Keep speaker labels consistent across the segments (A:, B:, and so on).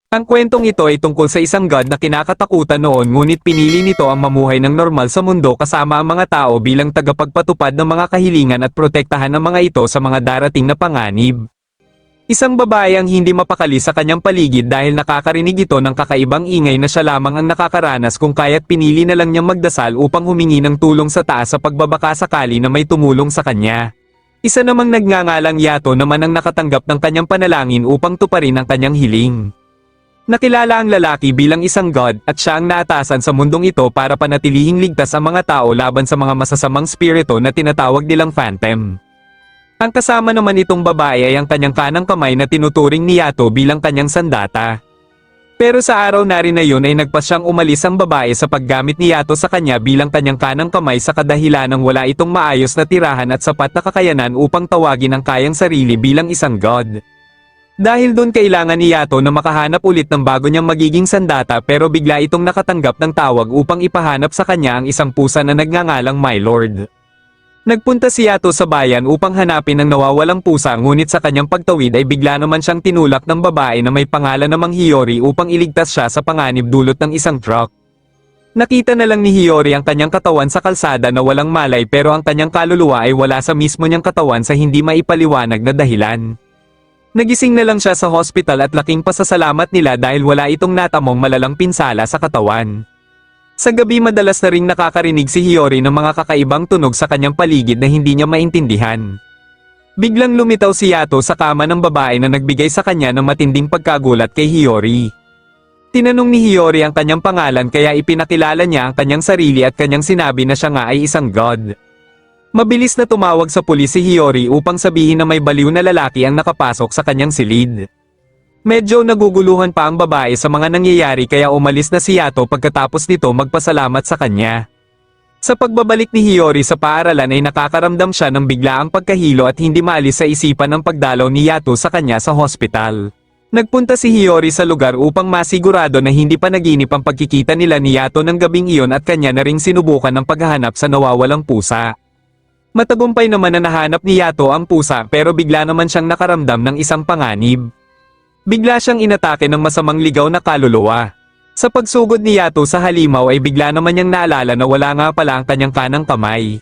A: Ang kwentong ito ay tungkol sa isang god na kinakatakutan noon ngunit pinili nito ang mamuhay ng normal sa mundo kasama ang mga tao bilang tagapagpatupad ng mga kahilingan at protektahan ng mga ito sa mga darating na panganib. Isang babae ang hindi mapakali sa kanyang paligid dahil nakakarinig ito ng kakaibang ingay na siya lamang ang nakakaranas kung kaya't pinili na lang niyang magdasal upang humingi ng tulong sa taas sa pagbabaka sakali na may tumulong sa kanya. Isa namang nagngangalang Yato naman ang nakatanggap ng kanyang panalangin upang tuparin ang kanyang hiling. Nakilala ang lalaki bilang isang god at siya ang naatasan sa mundong ito para panatilihing ligtas ang mga tao laban sa mga masasamang spirito na tinatawag nilang phantom. Ang kasama naman itong babae ay ang kanyang kanang kamay na tinuturing ni Yato bilang kanyang sandata. Pero sa araw na rin na yun ay nagpasyang umalis ang babae sa paggamit ni Yato sa kanya bilang kanyang kanang kamay sa kadahilanang wala itong maayos na tirahan at sapat na kakayanan upang tawagin ang kayang sarili bilang isang god. Dahil doon kailangan ni Yato na makahanap ulit ng bago niyang magiging sandata pero bigla itong nakatanggap ng tawag upang ipahanap sa kanya ang isang pusa na nagngangalang My Lord. Nagpunta si Yato sa bayan upang hanapin ang nawawalang pusa ngunit sa kanyang pagtawid ay bigla naman siyang tinulak ng babae na may pangalan namang Hiyori upang iligtas siya sa panganib dulot ng isang truck. Nakita na lang ni Hiyori ang kanyang katawan sa kalsada na walang malay pero ang kanyang kaluluwa ay wala sa mismo niyang katawan sa hindi maipaliwanag na dahilan. Nagising na lang siya sa hospital at laking pasasalamat nila dahil wala itong natamong malalang pinsala sa katawan. Sa gabi madalas na ring nakakarinig si Hiyori ng mga kakaibang tunog sa kanyang paligid na hindi niya maintindihan. Biglang lumitaw si Yato sa kama ng babae na nagbigay sa kanya ng matinding pagkagulat kay Hiyori. Tinanong ni Hiyori ang kanyang pangalan kaya ipinakilala niya ang kanyang sarili at kanyang sinabi na siya nga ay isang god. Mabilis na tumawag sa pulis si Hiyori upang sabihin na may baliw na lalaki ang nakapasok sa kanyang silid. Medyo naguguluhan pa ang babae sa mga nangyayari kaya umalis na si Yato pagkatapos nito magpasalamat sa kanya. Sa pagbabalik ni Hiyori sa paaralan ay nakakaramdam siya ng biglaang pagkahilo at hindi maalis sa isipan ang pagdalaw ni Yato sa kanya sa hospital. Nagpunta si Hiyori sa lugar upang masigurado na hindi pa naginip ang pagkikita nila ni Yato ng gabing iyon at kanya na ring sinubukan ng paghahanap sa nawawalang pusa. Matagumpay naman na nahanap ni Yato ang pusa pero bigla naman siyang nakaramdam ng isang panganib. Bigla siyang inatake ng masamang ligaw na kaluluwa. Sa pagsugod ni Yato sa halimaw ay bigla naman niyang naalala na wala nga pala ang kanyang kanang kamay.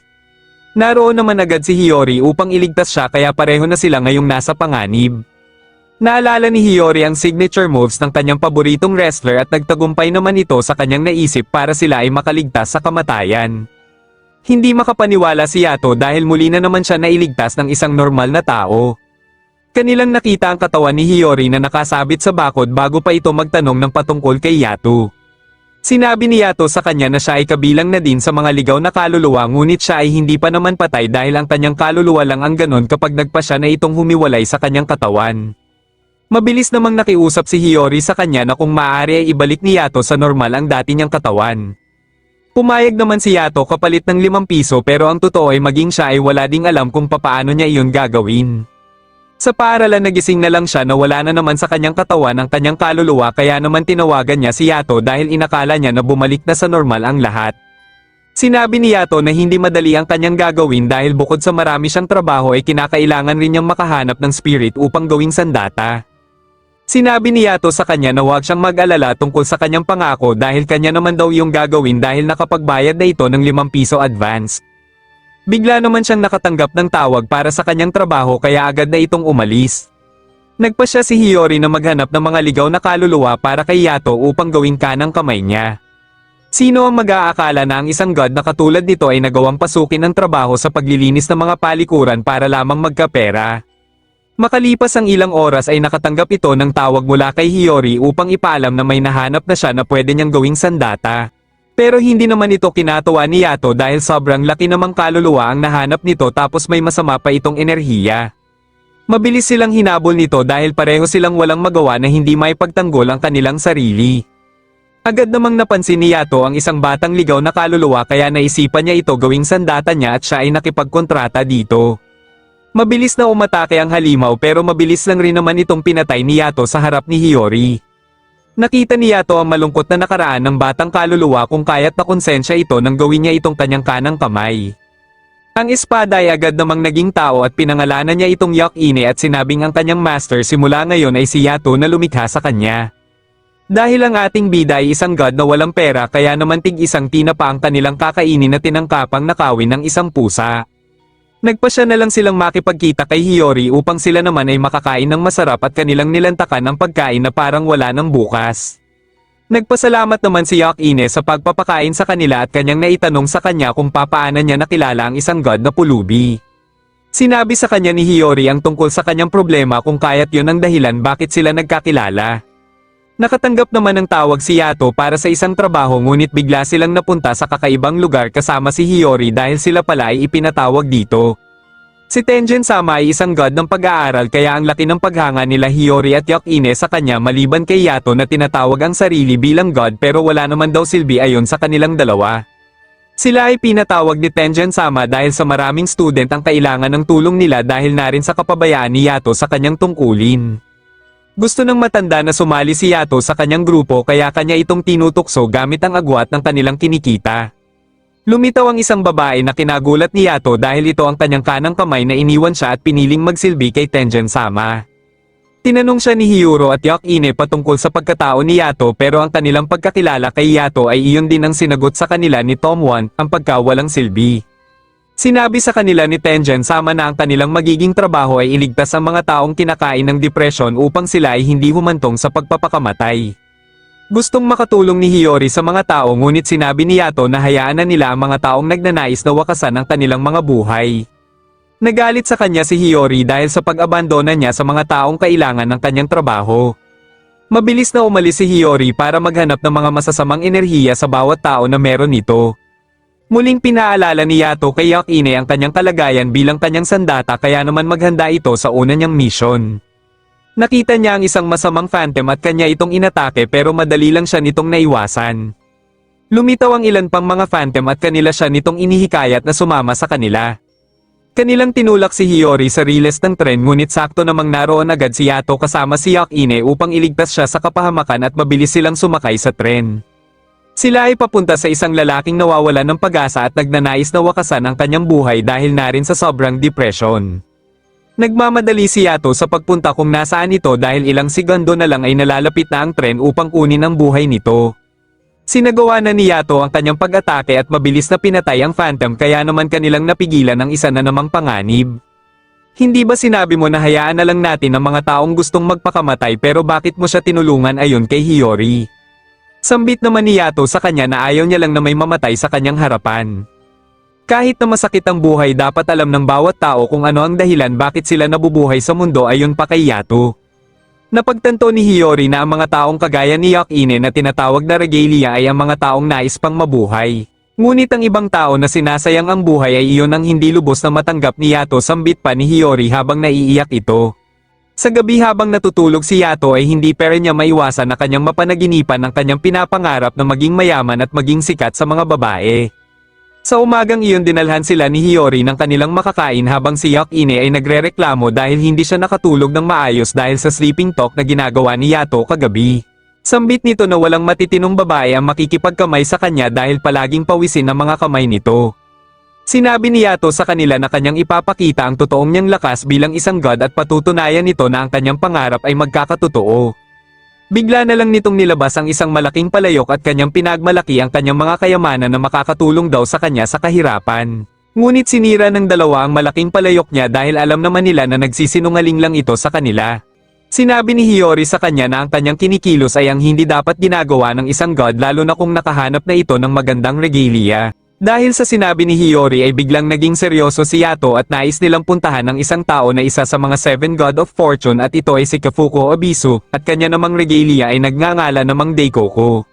A: Naroon naman agad si Hiyori upang iligtas siya kaya pareho na sila ngayong nasa panganib. Naalala ni Hiyori ang signature moves ng kanyang paboritong wrestler at nagtagumpay naman ito sa kanyang naisip para sila ay makaligtas sa kamatayan. Hindi makapaniwala si Yato dahil muli na naman siya nailigtas ng isang normal na tao. Kanilang nakita ang katawan ni Hiyori na nakasabit sa bakod bago pa ito magtanong ng patungkol kay Yato. Sinabi ni Yato sa kanya na siya ay kabilang na din sa mga ligaw na kaluluwa ngunit siya ay hindi pa naman patay dahil ang kanyang kaluluwa lang ang ganon kapag nagpa siya na itong humiwalay sa kanyang katawan. Mabilis namang nakiusap si Hiyori sa kanya na kung maaari ay ibalik ni Yato sa normal ang dati niyang katawan. Pumayag naman si Yato kapalit ng 5 piso pero ang totoo ay maging siya ay wala ding alam kung papaano niya iyon gagawin. Sa paaralan nagising na lang siya na wala na naman sa kanyang katawan ang kanyang kaluluwa kaya naman tinawagan niya si Yato dahil inakala niya na bumalik na sa normal ang lahat. Sinabi ni Yato na hindi madali ang kanyang gagawin dahil bukod sa marami siyang trabaho ay kinakailangan rin niyang makahanap ng spirit upang gawing sandata. Sinabi ni Yato sa kanya na huwag siyang mag-alala tungkol sa kanyang pangako dahil kanya naman daw yung gagawin dahil nakapagbayad na ito ng 5 piso advance. Bigla naman siyang nakatanggap ng tawag para sa kanyang trabaho kaya agad na itong umalis. Nagpa siya si Hiyori na maghanap ng mga ligaw na kaluluwa para kay Yato upang gawing kanang kamay niya. Sino ang mag-aakala na ang isang god na katulad nito ay nagawang pasukin ng trabaho sa paglilinis ng mga palikuran para lamang magkapera? Makalipas ang ilang oras ay nakatanggap ito ng tawag mula kay Hiyori upang ipaalam na may nahanap na siya na pwede niyang gawing sandata. Pero hindi naman ito kinatuwa ni Yato dahil sobrang laki namang kaluluwa ang nahanap nito tapos may masama pa itong enerhiya. Mabilis silang hinabol nito dahil pareho silang walang magawa na hindi maipagtanggol ang kanilang sarili. Agad namang napansin ni Yato ang isang batang ligaw na kaluluwa kaya naisipan niya ito gawing sandata niya at siya ay nakipagkontrata dito. Mabilis na umatake ang halimaw pero mabilis lang rin naman itong pinatay ni Yato sa harap ni Hiyori. Nakita ni Yato ang malungkot na nakaraan ng batang kaluluwa kung kaya't nakonsensya ito nang gawin niya itong kanyang kanang kamay. Ang espada ay agad namang naging tao at pinangalanan niya itong Yok-ine at sinabing ang kanyang master simula ngayon ay si Yato na lumikha sa kanya. Dahil ang ating bida ay isang god na walang pera kaya naman tig-isang tinapa ang kanilang kakainin na tinangkapang nakawin ng isang pusa. Nagpasya na lang silang makipagkita kay Hiyori upang sila naman ay makakain ng masarap at kanilang nilantakan ng pagkain na parang wala ng bukas. Nagpasalamat naman si Yakine sa pagpapakain sa kanila at kanyang naitanong sa kanya kung papaano niya nakilala ang isang god na pulubi. Sinabi sa kanya ni Hiyori ang tungkol sa kanyang problema kung kaya't yun ang dahilan bakit sila nagkakilala. Nakatanggap naman ng tawag si Yato para sa isang trabaho ngunit bigla silang napunta sa kakaibang lugar kasama si Hiyori dahil sila pala ay ipinatawag dito. Si Tengen-sama ay isang god ng pag-aaral kaya ang laki ng paghanga nila Hiyori at Yakine sa kanya maliban kay Yato na tinatawag ang sarili bilang god pero wala naman daw silbi ayon sa kanilang dalawa. Sila ay pinatawag ni Tengen-sama dahil sa maraming student ang kailangan ng tulong nila dahil na rin sa kapabayaan ni Yato sa kanyang tungkulin. Gusto ng matanda na sumali si Yato sa kanyang grupo kaya kanya itong tinutukso gamit ang agwat ng kanilang kinikita. Lumitaw ang isang babae na kinagulat ni Yato dahil ito ang kanyang kanang kamay na iniwan siya at piniling magsilbi kay Tengen-sama. Tinanong siya ni Hiyuro at Yakine patungkol sa pagkatao ni Yato pero ang kanilang pagkakilala kay Yato ay iyon din ang sinagot sa kanila ni Tomwon, ang pagkawalang silbi. Sinabi sa kanila ni Tengen-sama na ang kanilang magiging trabaho ay iligtas ang mga taong kinakain ng depresyon upang sila ay hindi humantong sa pagpapakamatay. Gustong makatulong ni Hiyori sa mga tao ngunit sinabi ni Yato na hayaan na nila ang mga taong nagnanais na wakasan ang kanilang mga buhay. Nagalit sa kanya si Hiyori dahil sa pag-abandona niya sa mga taong kailangan ng kanyang trabaho. Mabilis na umalis si Hiyori para maghanap ng mga masasamang enerhiya sa bawat tao na meron nito. Muling pinaalala ni Yato kay Yakine ang kanyang kalagayan bilang kanyang sandata kaya naman maghanda ito sa una niyang mission. Nakita niya ang isang masamang phantom at kanya itong inatake pero madali lang siya nitong naiwasan. Lumitaw ang ilan pang mga phantom at kanila siya nitong inihikayat na sumama sa kanila. Kanilang tinulak si Hiyori sa riles ng tren ngunit sakto namang naroon agad si Yato kasama si Yakine upang iligtas siya sa kapahamakan at mabilis silang sumakay sa tren. Sila ay papunta sa isang lalaking nawawala ng pag-asa at nagnanais na wakasan ang kanyang buhay dahil na rin sa sobrang depression. Nagmamadali si Yato sa pagpunta kung nasaan ito dahil ilang segundo na lang ay nalalapit na ang tren upang kunin ang buhay nito. Sinagawa na ni Yato ang kanyang pag-atake at mabilis na pinatay ang phantom kaya naman kanilang napigilan ang isa na namang panganib. Hindi ba sinabi mo na hayaan na lang natin ang mga taong gustong magpakamatay pero bakit mo siya tinulungan ayon kay Hiyori? Sambit naman ni Yato sa kanya na ayaw niya lang na may mamatay sa kanyang harapan. Kahit na masakit ang buhay dapat alam ng bawat tao kung ano ang dahilan bakit sila nabubuhay sa mundo ayon pa kay Yato. Napagtanto ni Hiyori na ang mga taong kagaya ni Yakine na tinatawag na regalia ay ang mga taong nais pang mabuhay. Ngunit ang ibang tao na sinasayang ang buhay ay iyon ang hindi lubos na matanggap ni Yato sambit pa ni Hiyori habang naiiyak ito. Sa gabi habang natutulog si Yato ay hindi pa rin niya maiwasan na kanyang mapanaginipan ang kanyang pinapangarap na maging mayaman at maging sikat sa mga babae. Sa umagang iyon dinalhan sila ni Hiyori ng kanilang makakain habang si Yakine ay nagrereklamo dahil hindi siya nakatulog ng maayos dahil sa sleeping talk na ginagawa ni Yato kagabi. Sambit nito na walang matitinong babae ang makikipagkamay sa kanya dahil palaging pawisin ang mga kamay nito. Sinabi ni Yato sa kanila na kanyang ipapakita ang totoong niyang lakas bilang isang god at patutunayan nito na ang kanyang pangarap ay magkakatotoo. Bigla na lang nitong nilabas ang isang malaking palayok at kanyang pinagmalaki ang kanyang mga kayamanan na makakatulong daw sa kanya sa kahirapan. Ngunit sinira ng dalawa ang malaking palayok niya dahil alam naman nila na nagsisinungaling lang ito sa kanila. Sinabi ni Hiyori sa kanya na ang kanyang kinikilos ay ang hindi dapat ginagawa ng isang god lalo na kung nakahanap na ito ng magandang regalia. Dahil sa sinabi ni Hiyori ay biglang naging seryoso si Yato at nais nilang puntahan ng isang tao na isa sa mga 7 God of Fortune at ito ay si Kafuko Obisu at kanya namang regalia ay nagngangalan namang Daikoko.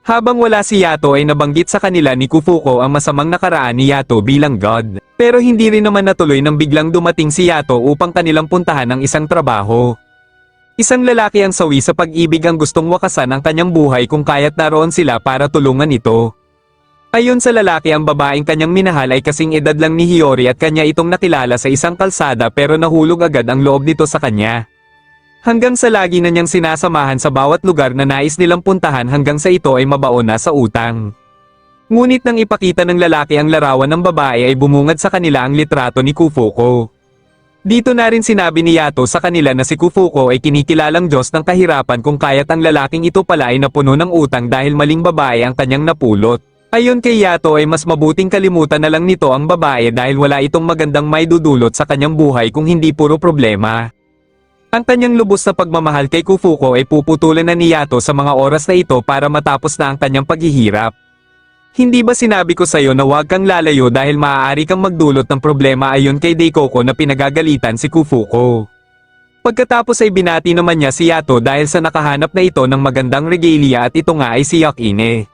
A: Habang wala si Yato ay nabanggit sa kanila ni Kufuko ang masamang nakaraan ni Yato bilang God. Pero hindi rin naman natuloy nang biglang dumating si Yato upang kanilang puntahan ng isang trabaho. Isang lalaki ang sawi sa pag-ibig ang gustong wakasan ang kanyang buhay kung kaya't naroon sila para tulungan ito. Ayon sa lalaki ang babaeng kanyang minahal ay kasing edad lang ni Hiyori at kanya itong nakilala sa isang kalsada pero nahulog agad ang loob nito sa kanya. Hanggang sa lagi na niyang sinasamahan sa bawat lugar na nais nilang puntahan hanggang sa ito ay mabaon na sa utang. Ngunit nang ipakita ng lalaki ang larawan ng babae ay bumungad sa kanila ang litrato ni Kufuko. Dito na rin sinabi ni Yato sa kanila na si Kufuko ay kinikilalang Diyos ng kahirapan kung kaya't ang lalaking ito pala ay napuno ng utang dahil maling babae ang kanyang napulot. Ayon kay Yato ay mas mabuting kalimutan na lang nito ang babae dahil wala itong magandang maidudulot sa kanyang buhay kung hindi puro problema. Ang kanyang lubos na pagmamahal kay Kufuko ay puputulan na ni Yato sa mga oras na ito para matapos na ang kanyang paghihirap. Hindi ba sinabi ko sa'yo na huwag kang lalayo dahil maaari kang magdulot ng problema ayon kay Daikoko na pinagagalitan si Kufuko. Pagkatapos ay binati naman niya si Yato dahil sa nakahanap na ito ng magandang regalia at ito nga ay si Yakine.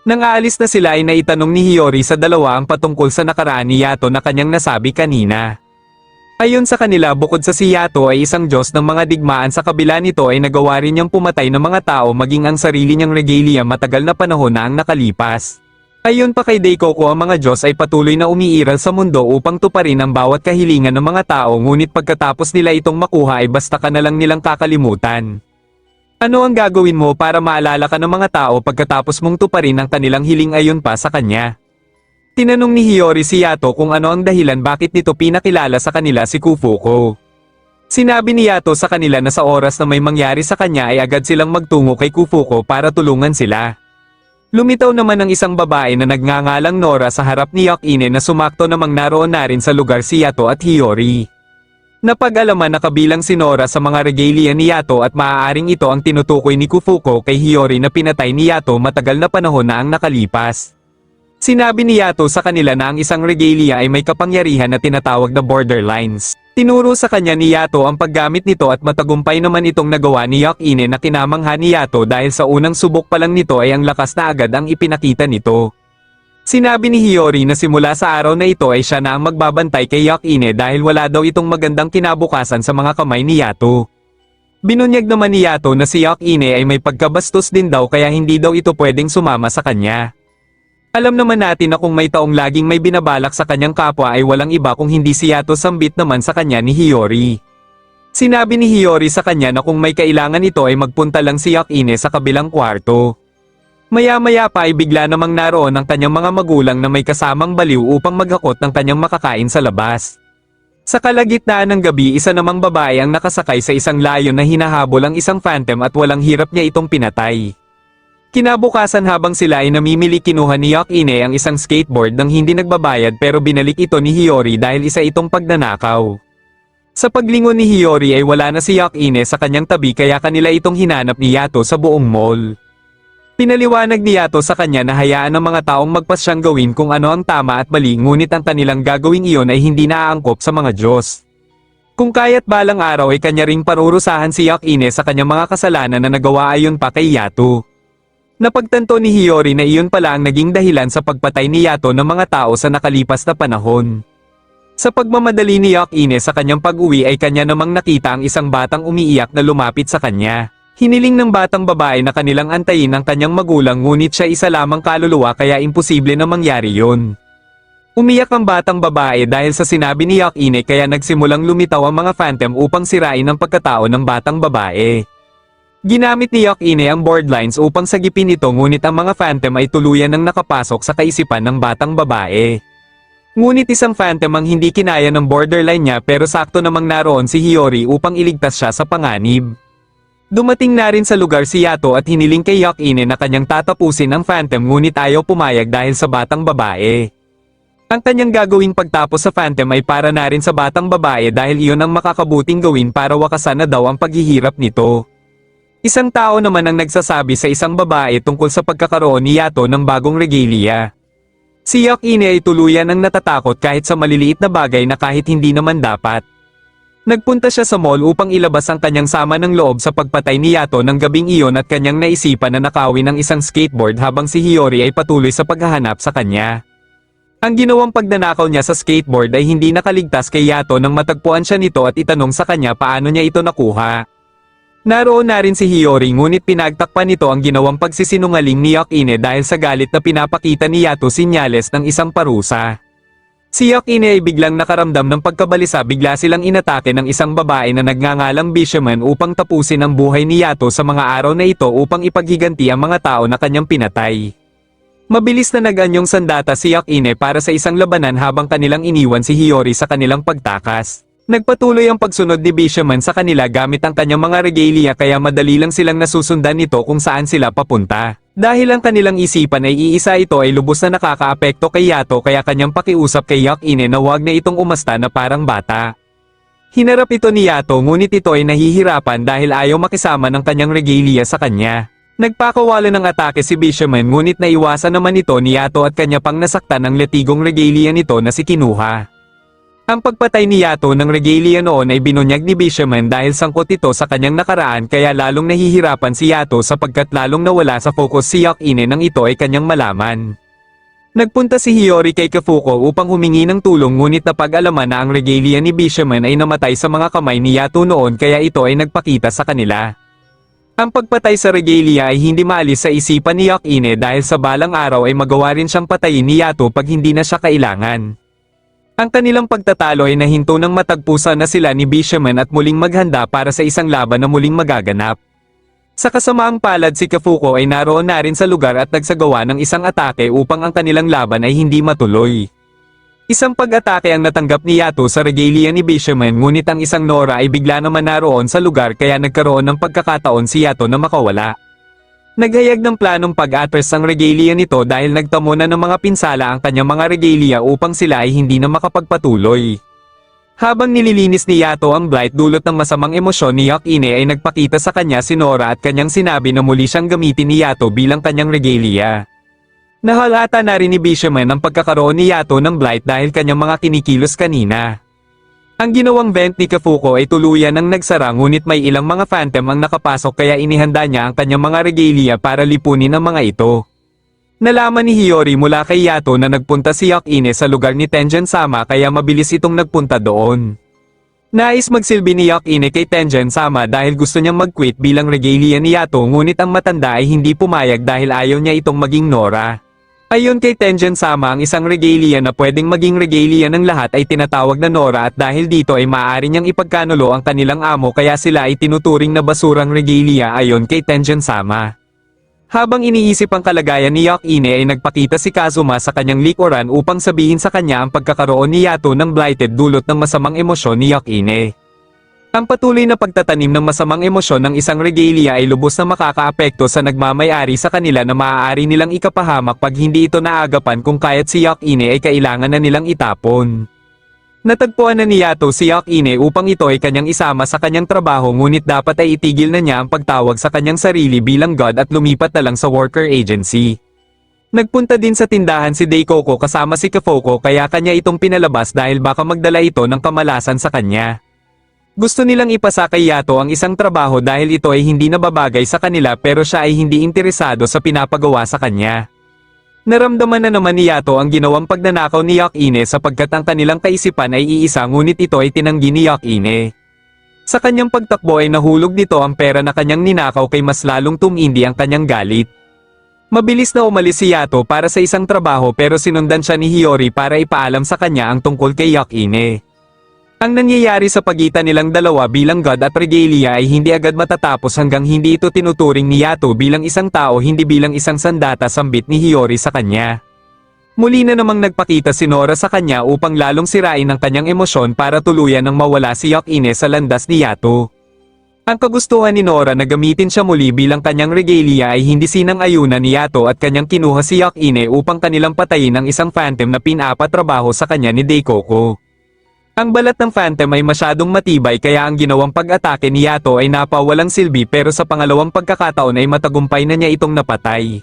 A: Nang aalis na sila ay naitanong ni Hiyori sa dalawa ang patungkol sa nakaraan ni Yato na kanyang nasabi kanina. Ayon sa kanila bukod sa si Yato ay isang Diyos ng mga digmaan sa kabila nito ay nagawa rin niyang pumatay ng mga tao maging ang sarili niyang regalia matagal na panahon na ang nakalipas. Ayon pa kay Daikoko ang mga Diyos ay patuloy na umiiral sa mundo upang tuparin ang bawat kahilingan ng mga tao ngunit pagkatapos nila itong makuha ay basta ka na lang nilang kakalimutan. Ano ang gagawin mo para maalala ka ng mga tao pagkatapos mong tuparin ang kanilang hiling ayon pa sa kanya? Tinanong ni Hiyori si Yato kung ano ang dahilan bakit nito pinakilala sa kanila si Kufuko. Sinabi ni Yato sa kanila na sa oras na may mangyari sa kanya ay agad silang magtungo kay Kufuko para tulungan sila. Lumitaw naman ang isang babae na nagngangalang Nora sa harap ni Yakine na sumakto namang naroon na rin sa lugar si Yato at Hiyori. Napag-alaman na kabilang si Nora sa mga regalia ni Yato at maaaring ito ang tinutukoy ni Kufuko kay Hiyori na pinatay ni Yato matagal na panahon na ang nakalipas. Sinabi ni Yato sa kanila na ang isang regalia ay may kapangyarihan na tinatawag na borderlines. Tinuro sa kanya ni Yato ang paggamit nito at matagumpay naman itong nagawa ni Yakine na kinamangha ni Yato dahil sa unang subok pa lang nito ay ang lakas na agad ang ipinakita nito. Sinabi ni Hiyori na simula sa araw na ito ay siya na ang magbabantay kay Yakine dahil wala daw itong magandang kinabukasan sa mga kamay ni Yato. Binunyag naman ni Yato na si Yakine ay may pagkabastos din daw kaya hindi daw ito pwedeng sumama sa kanya. Alam naman natin na kung may taong laging may binabalak sa kanyang kapwa ay walang iba kung hindi si Yato sambit naman sa kanya ni Hiyori. Sinabi ni Hiyori sa kanya na kung may kailangan ito ay magpunta lang si Yakine sa kabilang kwarto. Maya-maya pa ay bigla namang naroon ang kanyang mga magulang na may kasamang baliw upang maghakot ng kanyang makakain sa labas. Sa kalagitnaan ng gabi isa namang babae ang nakasakay sa isang layon na hinahabol ang isang phantom at walang hirap niya itong pinatay. Kinabukasan habang sila ay namimili kinuha ni Yakine ang isang skateboard nang hindi nagbabayad pero binalik ito ni Hiyori dahil isa itong pagnanakaw. Sa paglingon ni Hiyori ay wala na si Yakine sa kanyang tabi kaya kanila itong hinanap ni Yato sa buong mall. Pinaliwanag ni Yato sa kanya na hayaan ng mga taong magpasyang gawin kung ano ang tama at mali ngunit ang kanilang gagawing iyon ay hindi naaangkop sa mga Diyos. Kung kaya't balang araw ay kanya ring parurusahan si Yakine sa kanyang mga kasalanan na nagawa ayon pa kay Yato. Napagtanto ni Hiyori na iyon pala ang naging dahilan sa pagpatay ni Yato ng mga tao sa nakalipas na panahon. Sa pagmamadali ni Yakine sa kanyang pag-uwi ay kanya namang nakita ang isang batang umiiyak na lumapit sa kanya. Hiniling ng batang babae na kanilang antayin ang kanyang magulang ngunit siya isa lamang kaluluwa kaya imposible na mangyari yun. Umiyak ang batang babae dahil sa sinabi ni Yakine kaya nagsimulang lumitaw ang mga phantom upang sirain ang pagkatao ng batang babae. Ginamit ni Yakine ang boardlines upang sagipin ito ngunit ang mga phantom ay tuluyan nang nakapasok sa kaisipan ng batang babae. Ngunit isang phantom ang hindi kinaya ng borderline niya pero sakto namang naroon si Hiyori upang iligtas siya sa panganib. Dumating na rin sa lugar si Yato at hiniling kay Yakine na kanyang tatapusin ang phantom ngunit ayaw pumayag dahil sa batang babae. Ang kanyang gagawing pagtapos sa phantom ay para na rin sa batang babae dahil iyon ang makakabuting gawin para wakasan na daw ang paghihirap nito. Isang tao naman ang nagsasabi sa isang babae tungkol sa pagkakaroon ni Yato ng bagong regalia. Si Yakine ay tuluyan ang natatakot kahit sa maliliit na bagay na kahit hindi naman dapat. Nagpunta siya sa mall upang ilabas ang kanyang sama ng loob sa pagpatay ni Yato ng gabing iyon at kanyang naisipan na nakawin ng isang skateboard habang si Hiyori ay patuloy sa paghahanap sa kanya. Ang ginawang pagnanakaw niya sa skateboard ay hindi nakaligtas kay Yato nang matagpuan siya nito at itanong sa kanya paano niya ito nakuha. Naroon na rin si Hiyori ngunit pinagtakpan nito ang ginawang pagsisinungaling ni Yakine dahil sa galit na pinapakita ni Yato sinyales ng isang parusa. Si Yakine ay biglang nakaramdam ng pagkabalisa bigla silang inatake ng isang babae na nagngangalang Bishaman upang tapusin ang buhay ni Yato sa mga araw na ito upang ipaghiganti ang mga tao na kanyang pinatay. Mabilis na nag-anyong sandata si Yakine para sa isang labanan habang kanilang iniwan si Hiyori sa kanilang pagtakas. Nagpatuloy ang pagsunod ni Bishaman sa kanila gamit ang kanyang mga regalia kaya madali lang silang nasusundan nito kung saan sila papunta. Dahil ang kanilang isipan ay iisa ito ay lubos na nakakaapekto kay Yato kaya kanyang pakiusap kay Yakine na huwag na itong umasta na parang bata. Hinarap ito ni Yato ngunit ito ay nahihirapan dahil ayaw makisama ng kanyang regalia sa kanya. Nagpakawala ng atake si Bishaman ngunit naiwasan naman ito ni Yato at kanya pang nasaktan ng letigong regalia nito na si Kinuha. Ang pagpatay ni Yato ng regalia noon ay binunyag ni Bishaman dahil sangkot ito sa kanyang nakaraan kaya lalong nahihirapan si Yato sapagkat lalong nawala sa focus si Yakine nang ito ay kanyang malaman. Nagpunta si Hiyori kay Kafuko upang humingi ng tulong ngunit napag-alaman na ang regalia ni Bishaman ay namatay sa mga kamay ni Yato noon kaya ito ay nagpakita sa kanila. Ang pagpatay sa regalia ay hindi maalis sa isipan ni Yakine dahil sa balang araw ay magawa rin siyang patayin ni Yato pag hindi na siya kailangan. Ang kanilang pagtatalo ay nahinto ng matagpusan na sila ni Bishaman at muling maghanda para sa isang laban na muling magaganap. Sa kasamaang palad si Kafuko ay naroon na rin sa lugar at nagsagawa ng isang atake upang ang kanilang laban ay hindi matuloy. Isang pag-atake ang natanggap ni Yato sa regalia ni Bishaman ngunit ang isang Nora ay bigla naman naroon sa lugar kaya nagkaroon ng pagkakataon si Yato na makawala. Naghayag ng planong pag-atras ang regalia nito dahil nagtamo na ng mga pinsala ang kanyang mga regalia upang sila ay hindi na makapagpatuloy. Habang nililinis ni Yato ang blight dulot ng masamang emosyon ni Yakine ay nagpakita sa kanya si Nora at kanyang sinabi na muli siyang gamitin ni Yato bilang kanyang regalia. Nahalata na rin ni Bishaman ang pagkakaroon ni Yato ng blight dahil kanyang mga kinikilos kanina. Ang ginawang vent ni Kafuko ay tuluyan ng nagsara ngunit may ilang mga phantom ang nakapasok kaya inihanda niya ang kanyang mga regalia para lipunin ang mga ito. Nalaman ni Hiyori mula kay Yato na nagpunta si Yakine sa lugar ni Tengen-sama kaya mabilis itong nagpunta doon. Nais magsilbi ni Yakine kay Tengen-sama dahil gusto niyang mag-quit bilang regalia ni Yato ngunit ang matanda ay hindi pumayag dahil ayaw niya itong maging Nora. Ayon kay Tengen-sama ang isang regalia na pwedeng maging regalia ng lahat ay tinatawag na Nora at dahil dito ay maaari niyang ipagkanulo ang kanilang amo kaya sila ay tinuturing na basurang regalia ayon kay Tengen-sama. Habang iniisip ang kalagayan ni Yakine ay nagpakita si Kazuma sa kanyang likuran upang sabihin sa kanya ang pagkakaroon ni Yato ng blighted dulot ng masamang emosyon ni Yakine. Ang patuloy na pagtatanim ng masamang emosyon ng isang regalia ay lubos na makakaapekto sa nagmamay-ari sa kanila na maaari nilang ikapahamak pag hindi ito naagapan kung kaya't si Yakine ay kailangan na nilang itapon. Natagpuan na ni Yato si Yakine upang ito ay kanyang isama sa kanyang trabaho ngunit dapat ay itigil na niya ang pagtawag sa kanyang sarili bilang god at lumipat na lang sa worker agency. Nagpunta din sa tindahan si Daikoko kasama si Kafuko kaya kanya itong pinalabas dahil baka magdala ito ng kamalasan sa kanya. Gusto nilang ipasa kay Yato ang isang trabaho dahil ito ay hindi nababagay sa kanila pero siya ay hindi interesado sa pinapagawa sa kanya. Naramdaman na naman ni Yato ang ginawang pagnanakaw ni Yakine sapagkat ang kanilang kaisipan ay iisa ngunit ito ay tinanggi ni Yakine. Sa kanyang pagtakbo ay nahulog nito ang pera na kanyang ninakaw kay mas lalong tumindi ang kanyang galit. Mabilis na umalis si Yato para sa isang trabaho pero sinundan siya ni Hiyori para ipaalam sa kanya ang tungkol kay Yakine. Ang nangyayari sa pagitan nilang dalawa bilang god at regalia ay hindi agad matatapos hanggang hindi ito tinuturing ni Yato bilang isang tao hindi bilang isang sandata sambit ni Hiyori sa kanya. Muli na namang nagpakita si Nora sa kanya upang lalong sirain ang kanyang emosyon para tuluyan ng mawala si Yakine sa landas ni Yato. Ang kagustuhan ni Nora na gamitin siya muli bilang kanyang regalia ay hindi sinang-ayunan ni Yato at kanyang kinuha si Yakine upang kanilang patayin ang isang phantom na pinapatrabaho sa kanya ni Daikoko. Ang balat ng phantom ay masyadong matibay kaya ang ginawang pag-atake ni Yato ay napawalang silbi pero sa pangalawang pagkakataon ay matagumpay na niya itong napatay.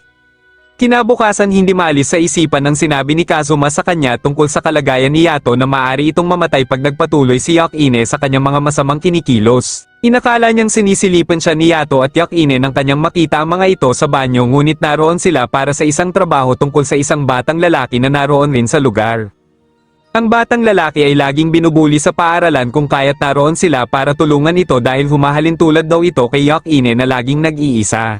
A: Kinabukasan hindi maalis sa isipan ng sinabi ni Kazuma sa kanya tungkol sa kalagayan ni Yato na maaari itong mamatay pag nagpatuloy si Yakine sa kanyang mga masamang kinikilos. Inakala niyang sinisilipan siya ni Yato at Yakine nang kanyang makita ang mga ito sa banyo ngunit naroon sila para sa isang trabaho tungkol sa isang batang lalaki na naroon rin sa lugar. Ang batang lalaki ay laging binubuli sa paaralan kung kaya't naroon sila para tulungan ito dahil humahalin tulad daw ito kay Yakine na laging nag-iisa.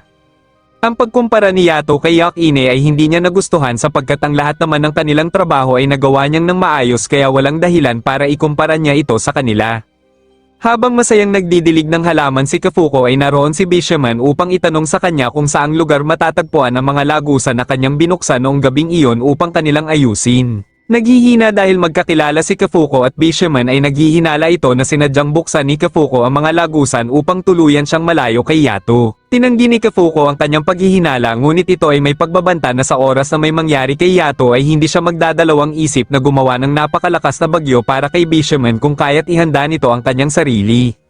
A: Ang pagkumpara ni Yato kay Yakine ay hindi niya nagustuhan sapagkat ang lahat naman ng kanilang trabaho ay nagawa niyang ng maayos kaya walang dahilan para ikumpara niya ito sa kanila. Habang masayang nagdidilig ng halaman si Kafuko ay naroon si Bishaman upang itanong sa kanya kung saang lugar matatagpuan ang mga lagusan na kanyang binuksan noong gabing iyon upang kanilang ayusin. Naghihina dahil magkakilala si Kafuko at Bishaman ay naghihinala ito na sinadyang buksan ni Kafuko ang mga lagusan upang tuluyan siyang malayo kay Yato. Tinanggi ni Kafuko ang kanyang paghihinala ngunit ito ay may pagbabanta na sa oras na may mangyari kay Yato ay hindi siya magdadalawang isip na gumawa ng napakalakas na bagyo para kay Bishaman kung kaya't ihanda nito ang kanyang sarili.